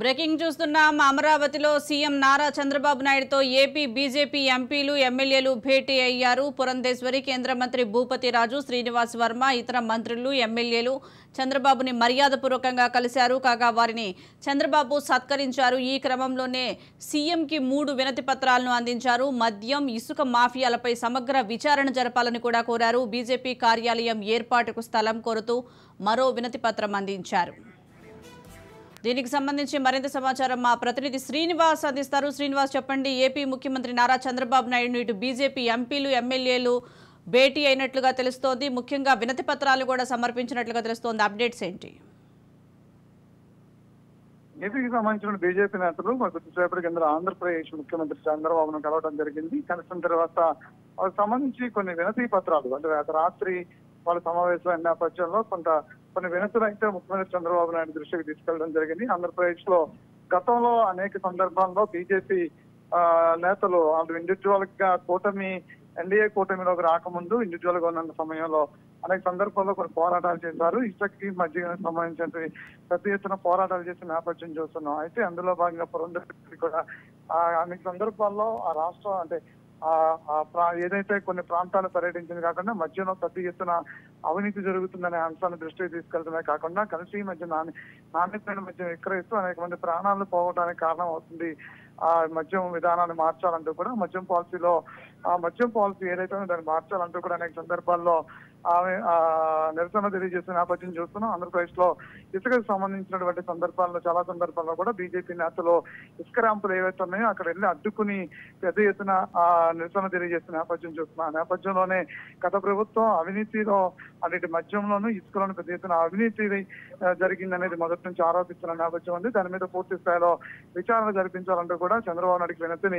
Breaking చూస్తున్నాం. అమరావతిలో CM Nara Chandrababu నాయుడుతో ఏపీ బీజేపీ ఎంపీలు ఎమ్మెల్యేలు భేటీ అయ్యారు. పురంధేశ్వరి, కేంద్ర మంత్రి భూపతి రాజు, శ్రీనివాస్ వర్మ, ఇతర మంత్రులు ఎమ్మెల్యేలు చంద్రబాబుని మర్యాదపూర్వకంగా కలిశారు. కాగా వారిని చంద్రబాబు సత్కరించారు. ఈ క్రమంలోనే సీఎంకి 3 వినతి పత్రాలను అందించారు. మద్యం, ఇసుక మాఫియాలపై సమగ్ర విచారణ జరపాలని కూడా కోరారు. బీజేపీ కార్యాలయం ఏర్పాటుకు స్థలం కోరుతూ మరో వినతి పత్రం అందించారు. దీనికి సంబంధించి మరింత సమాచారం మా ప్రతినిధి శ్రీనివాస్ అందిస్తారు. శ్రీనివాస్, చెప్పండి. ఏపీ ముఖ్యమంత్రి నారా చంద్రబాబు నాయుడు ఇటు బీజేపీ ఎంపీలు ఎమ్మెల్యేలు భేటీ అయినట్లుగా తెలుస్తోంది. ముఖ్యంగా వినతి పత్రాలు కూడా సమర్పించినట్లుగా తెలుస్తోంది. అప్డేట్స్ ఏంటి? ఏపీకి సంబంధించిన బీజేపీ నేతలు కొద్దిసేపటి కింద ఆంధ్రప్రదేశ్ ముఖ్యమంత్రి చంద్రబాబును కలవడం జరిగింది. కలిసిన తర్వాత వాళ్ళకి సంబంధించి కొన్ని వినతి పత్రాలు అంటే రాత్రి వాళ్ళ సమావేశం నేపథ్యంలో కొన్ని వినతులు అయితే ముఖ్యమంత్రి చంద్రబాబు నాయుడు దృష్టికి తీసుకెళ్లడం జరిగింది. ఆంధ్రప్రదేశ్ లో గతంలో అనేక సందర్భాల్లో బీజేపీ నేతలు వాళ్ళు ఇండివిజువల్ గా ఎన్డీఏ కూటమిలోకి రాకముందు ఇండివిజువల్ గా ఉన్న సమయంలో అనేక సందర్భాల్లో కొన్ని పోరాటాలు చేశారు. ఇసుకకి మధ్య సంబంధించిన పెద్ద ఎత్తున పోరాటాలు చేసిన నేపథ్యం చూస్తున్నాం. అయితే అందులో భాగంగా పురంధేశ్వరి కూడా అనేక సందర్భాల్లో ఆ రాష్ట్రం అంటే ఏదైతే కొన్ని ప్రాంతాలు పర్యటించింది కాకుండా మధ్యలో పెద్ద ఎత్తున అవినీతి జరుగుతుందనే అంశాన్ని దృష్టికి తీసుకెళ్తమే కాకుండా కలిసి మధ్య నాణ్యమైన మద్యం విక్రయిస్తూ అనేక మంది ప్రాణాలను పోవడానికి కారణం అవుతుంది. ఆ మద్యం విధానాన్ని మార్చాలంటూ కూడా మద్యం పాలసీ ఏదైతే దాన్ని మార్చాలంటూ కూడా అనేక సందర్భాల్లో ఆమె నిరసన తెలియజేసిన నేపథ్యం చూస్తున్నాం. ఆంధ్రప్రదేశ్ లో ఇసుకకు సంబంధించినటువంటి చాలా సందర్భాల్లో కూడా బీజేపీ నేతలు ఇసుక ర్యాంపులు ఏవైతే ఉన్నాయో అక్కడ వెళ్ళి అడ్డుకుని పెద్ద ఎత్తున నిరసన తెలియజేసిన నేపథ్యం చూస్తున్నాం. ఆ నేపథ్యంలోనే గత ప్రభుత్వం అవినీతిలో అన్నిటి మద్యంలోనూ ఇసుకలోనూ పెద్ద ఎత్తున అవినీతి జరిగిందనేది మొదటి నుంచి ఆరోపిస్తున్న నేపథ్యం ఉంది. దాని మీద పూర్తి స్థాయిలో విచారణ జరిపించాలంటూ కూడా చంద్రబాబు నాయుడుకి వినతి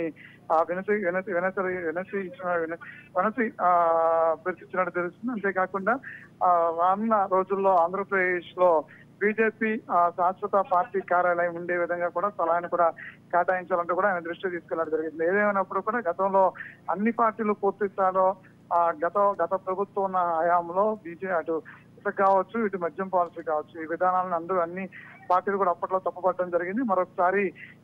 ప్రకటించినట్టు తెలుస్తుంది. అంతేకాకుండా రానున్న రోజుల్లో ఆంధ్రప్రదేశ్ లో బీజేపీ శాశ్వత పార్టీ కార్యాలయం ఉండే విధంగా కూడా స్థలాన్ని కూడా కేటాయించాలంటూ కూడా ఆయన దృష్టి తీసుకెళ్లడం జరిగింది. ఏదేమైనప్పుడు కూడా గతంలో అన్ని పార్టీలు పూర్తి స్థాయిలో గత ప్రభుత్వం ఉన్న హయాంలో అటు ఇసుక కావచ్చు, ఇటు మద్యం పాలసీ కావచ్చు, ఈ విధానాలను అన్ని పార్టీలు కూడా అప్పట్లో తప్పుపట్టడం జరిగింది.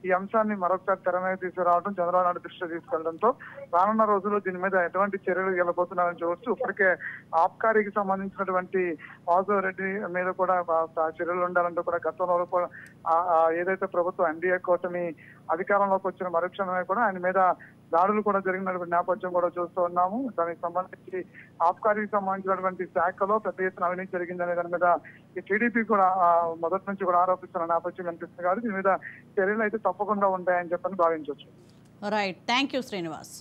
ఈ అంశాన్ని మరొకసారి తెర మీద తీసుకురావడం చంద్రబాబు నాయుడు దృష్టి తీసుకెళ్లడంతో రానున్న రోజుల్లో దీని మీద ఎటువంటి చర్యలు వెళ్ళబోతున్నారని చూడవచ్చు. ఇప్పటికే ఆబ్కారీకి సంబంధించినటువంటి వాసు రెడ్డి మీద కూడా చర్యలు ఉండాలంటూ కూడా గతంలో ఏదైతే ప్రభుత్వం ఎన్డీఏ కూటమి అధికారంలోకి వచ్చిన మరుక్షణమే కూడా ఆయన మీద దాడులు కూడా జరిగినటువంటి నేపథ్యం కూడా చూస్తూ ఉన్నాము. దానికి సంబంధించి ఆబ్కారీకి సంబంధించినటువంటి శాఖలో పెద్ద ఎత్తున అవినీతి జరిగిందనే దాని మీద ఈ టీడీపీ కూడా మొదటి నుంచి కూడా ఆరోపిస్తున్న నేపథ్యం కనిపిస్తుంది. కాబట్టి దీని మీద చర్యలు అయితే తప్పకుండా ఉంటాయని చెప్పని భావించవచ్చు. Right, thank you Srinivas.